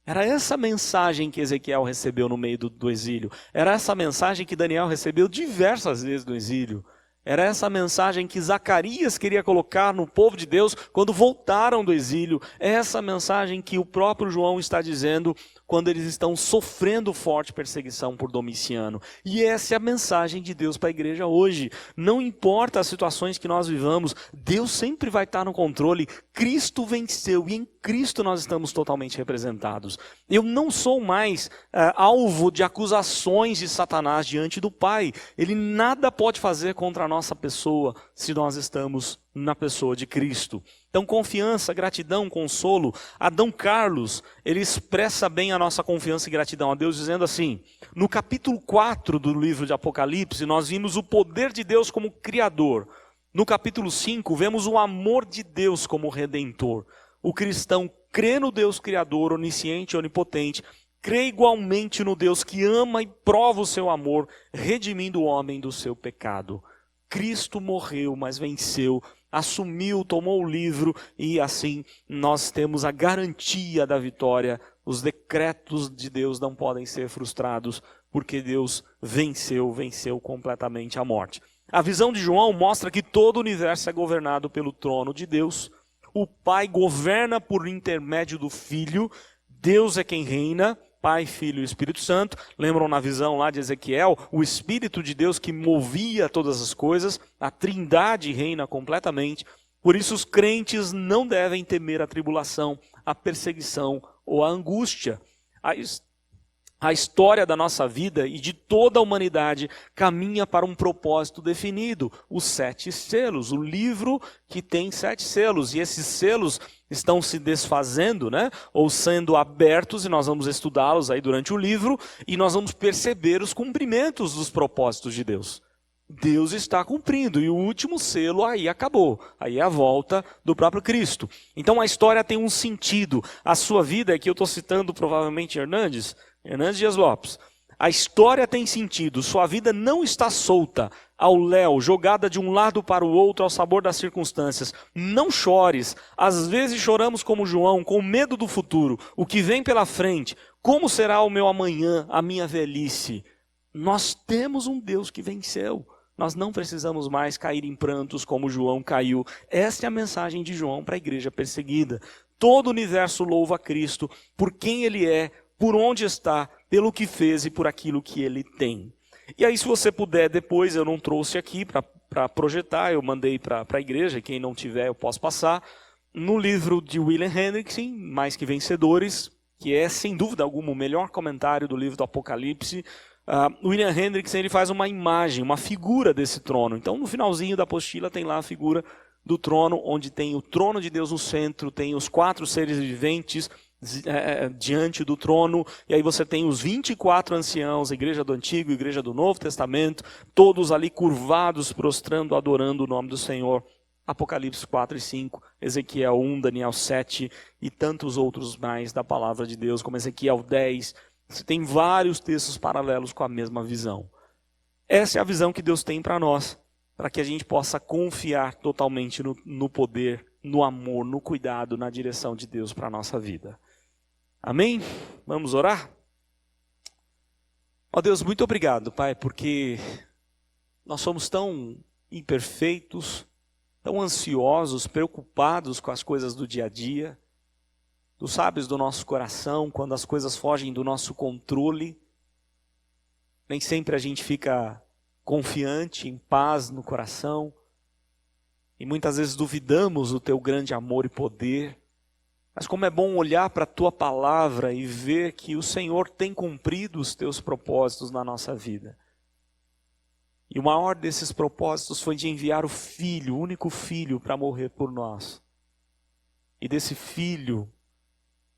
Era essa mensagem que Ezequiel recebeu no meio do exílio. Era essa mensagem que Daniel recebeu diversas vezes no exílio. Era essa mensagem que Zacarias queria colocar no povo de Deus quando voltaram do exílio. É essa mensagem que o próprio João está dizendo quando eles estão sofrendo forte perseguição por Domiciano. E essa é a mensagem de Deus para a igreja hoje. Não importa as situações que nós vivamos, Deus sempre vai estar no controle. Cristo venceu e em Cristo nós estamos totalmente representados. Eu não sou mais alvo de acusações de Satanás diante do Pai. Ele nada pode fazer contra a nossa pessoa se nós estamos na pessoa de Cristo. Então, confiança, gratidão, consolo. Adão Carlos, ele expressa bem a nossa confiança e gratidão a Deus, dizendo assim, no capítulo 4 do livro de Apocalipse, nós vimos o poder de Deus como Criador. No capítulo 5, vemos o amor de Deus como Redentor. O cristão crê no Deus Criador, onisciente e onipotente, crê igualmente no Deus que ama e prova o seu amor, redimindo o homem do seu pecado. Cristo morreu, mas venceu, assumiu, tomou o livro e assim nós temos a garantia da vitória. Os decretos de Deus não podem ser frustrados porque Deus venceu completamente a morte. A visão de João mostra que todo o universo é governado pelo trono de Deus. O Pai governa por intermédio do Filho. Deus é quem reina. Pai, Filho e Espírito Santo. Lembram na visão lá de Ezequiel, o Espírito de Deus que movia todas as coisas, a Trindade reina completamente. Por isso os crentes não devem temer a tribulação, a perseguição ou a angústia. A história da nossa vida e de toda a humanidade caminha para um propósito definido, os 7 selos, o livro que tem 7 selos, e esses selos estão se desfazendo, né? Ou sendo abertos, e nós vamos estudá-los aí durante o livro, e nós vamos perceber os cumprimentos dos propósitos de Deus. Deus está cumprindo, e o último selo aí acabou, aí é a volta do próprio Cristo. Então a história tem um sentido, a sua vida, aqui eu estou citando provavelmente Hernandes Dias Lopes, a história tem sentido, sua vida não está solta, ao léu, jogada de um lado para o outro ao sabor das circunstâncias. Não chores, às vezes choramos como João, com medo do futuro, o que vem pela frente, como será o meu amanhã, a minha velhice. Nós temos um Deus que venceu, nós não precisamos mais cair em prantos como João caiu. Essa é a mensagem de João para a igreja perseguida. Todo o universo louva a Cristo por quem Ele é, por onde está, pelo que fez e por aquilo que Ele tem. E aí, se você puder, depois, eu não trouxe aqui para projetar, eu mandei para a igreja, quem não tiver eu posso passar, no livro de William Hendrickson, Mais que Vencedores, que é, sem dúvida alguma, o melhor comentário do livro do Apocalipse. William Hendrickson, ele faz uma imagem, uma figura desse trono. Então, no finalzinho da apostila tem lá a figura do trono, onde tem o trono de Deus no centro, tem os 4 seres viventes, diante do trono, e aí você tem os 24 anciãos, a igreja do Antigo e a igreja do Novo Testamento, todos ali curvados, prostrando, adorando o nome do Senhor. Apocalipse 4 e 5, Ezequiel 1, Daniel 7 e tantos outros mais da palavra de Deus, como Ezequiel 10. Você tem vários textos paralelos com a mesma visão. Essa é a visão que Deus tem para nós, para que a gente possa confiar totalmente no poder, no amor, no cuidado, na direção de Deus para a nossa vida. Amém? Vamos orar? Ó Deus, muito obrigado, Pai, porque nós somos tão imperfeitos, tão ansiosos, preocupados com as coisas do dia a dia. Tu sabes do nosso coração, quando as coisas fogem do nosso controle. Nem sempre a gente fica confiante, em paz no coração. E muitas vezes duvidamos do teu grande amor e poder. Mas como é bom olhar para a tua palavra e ver que o Senhor tem cumprido os teus propósitos na nossa vida. E o maior desses propósitos foi de enviar o Filho, o único Filho, para morrer por nós. E desse Filho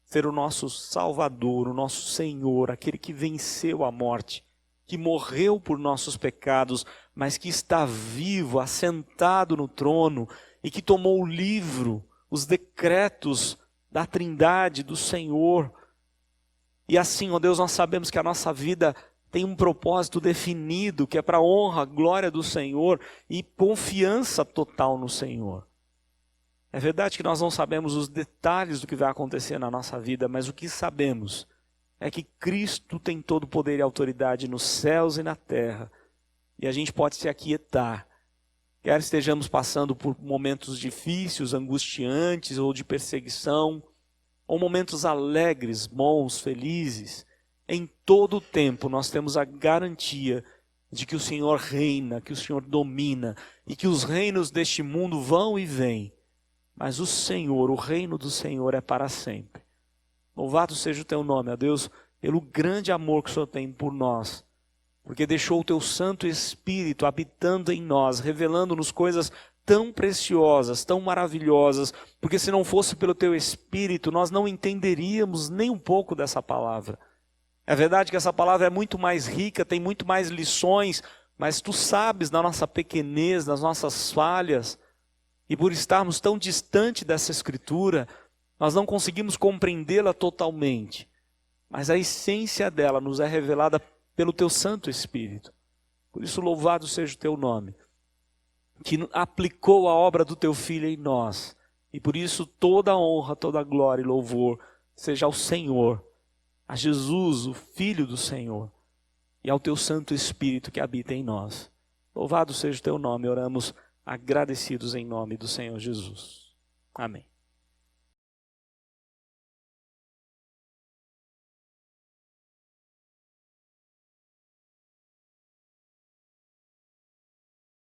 ser o nosso Salvador, o nosso Senhor, aquele que venceu a morte, que morreu por nossos pecados, mas que está vivo, assentado no trono, e que tomou o livro, os decretos da Trindade, do Senhor. E assim, ó Deus, nós sabemos que a nossa vida tem um propósito definido, que é para a honra, glória do Senhor e confiança total no Senhor. É verdade que nós não sabemos os detalhes do que vai acontecer na nossa vida, mas o que sabemos é que Cristo tem todo o poder e autoridade nos céus e na terra. E a gente pode se aquietar. Quer estejamos passando por momentos difíceis, angustiantes ou de perseguição, ou momentos alegres, bons, felizes, em todo o tempo nós temos a garantia de que o Senhor reina, que o Senhor domina, e que os reinos deste mundo vão e vêm, mas o Senhor, o reino do Senhor é para sempre. Louvado seja o teu nome, ó Deus, pelo grande amor que o Senhor tem por nós, porque deixou o teu Santo Espírito habitando em nós, revelando-nos coisas tão preciosas, tão maravilhosas, porque se não fosse pelo teu Espírito, nós não entenderíamos nem um pouco dessa palavra. É verdade que essa palavra é muito mais rica, tem muito mais lições, mas tu sabes da nossa pequenez, das nossas falhas, e por estarmos tão distante dessa Escritura, nós não conseguimos compreendê-la totalmente, mas a essência dela nos é revelada pelo teu Santo Espírito. Por isso louvado seja o teu nome, que aplicou a obra do teu Filho em nós, e por isso toda a honra, toda a glória e louvor seja ao Senhor, a Jesus, o Filho do Senhor, e ao teu Santo Espírito que habita em nós. Louvado seja o teu nome, oramos agradecidos em nome do Senhor Jesus. Amém.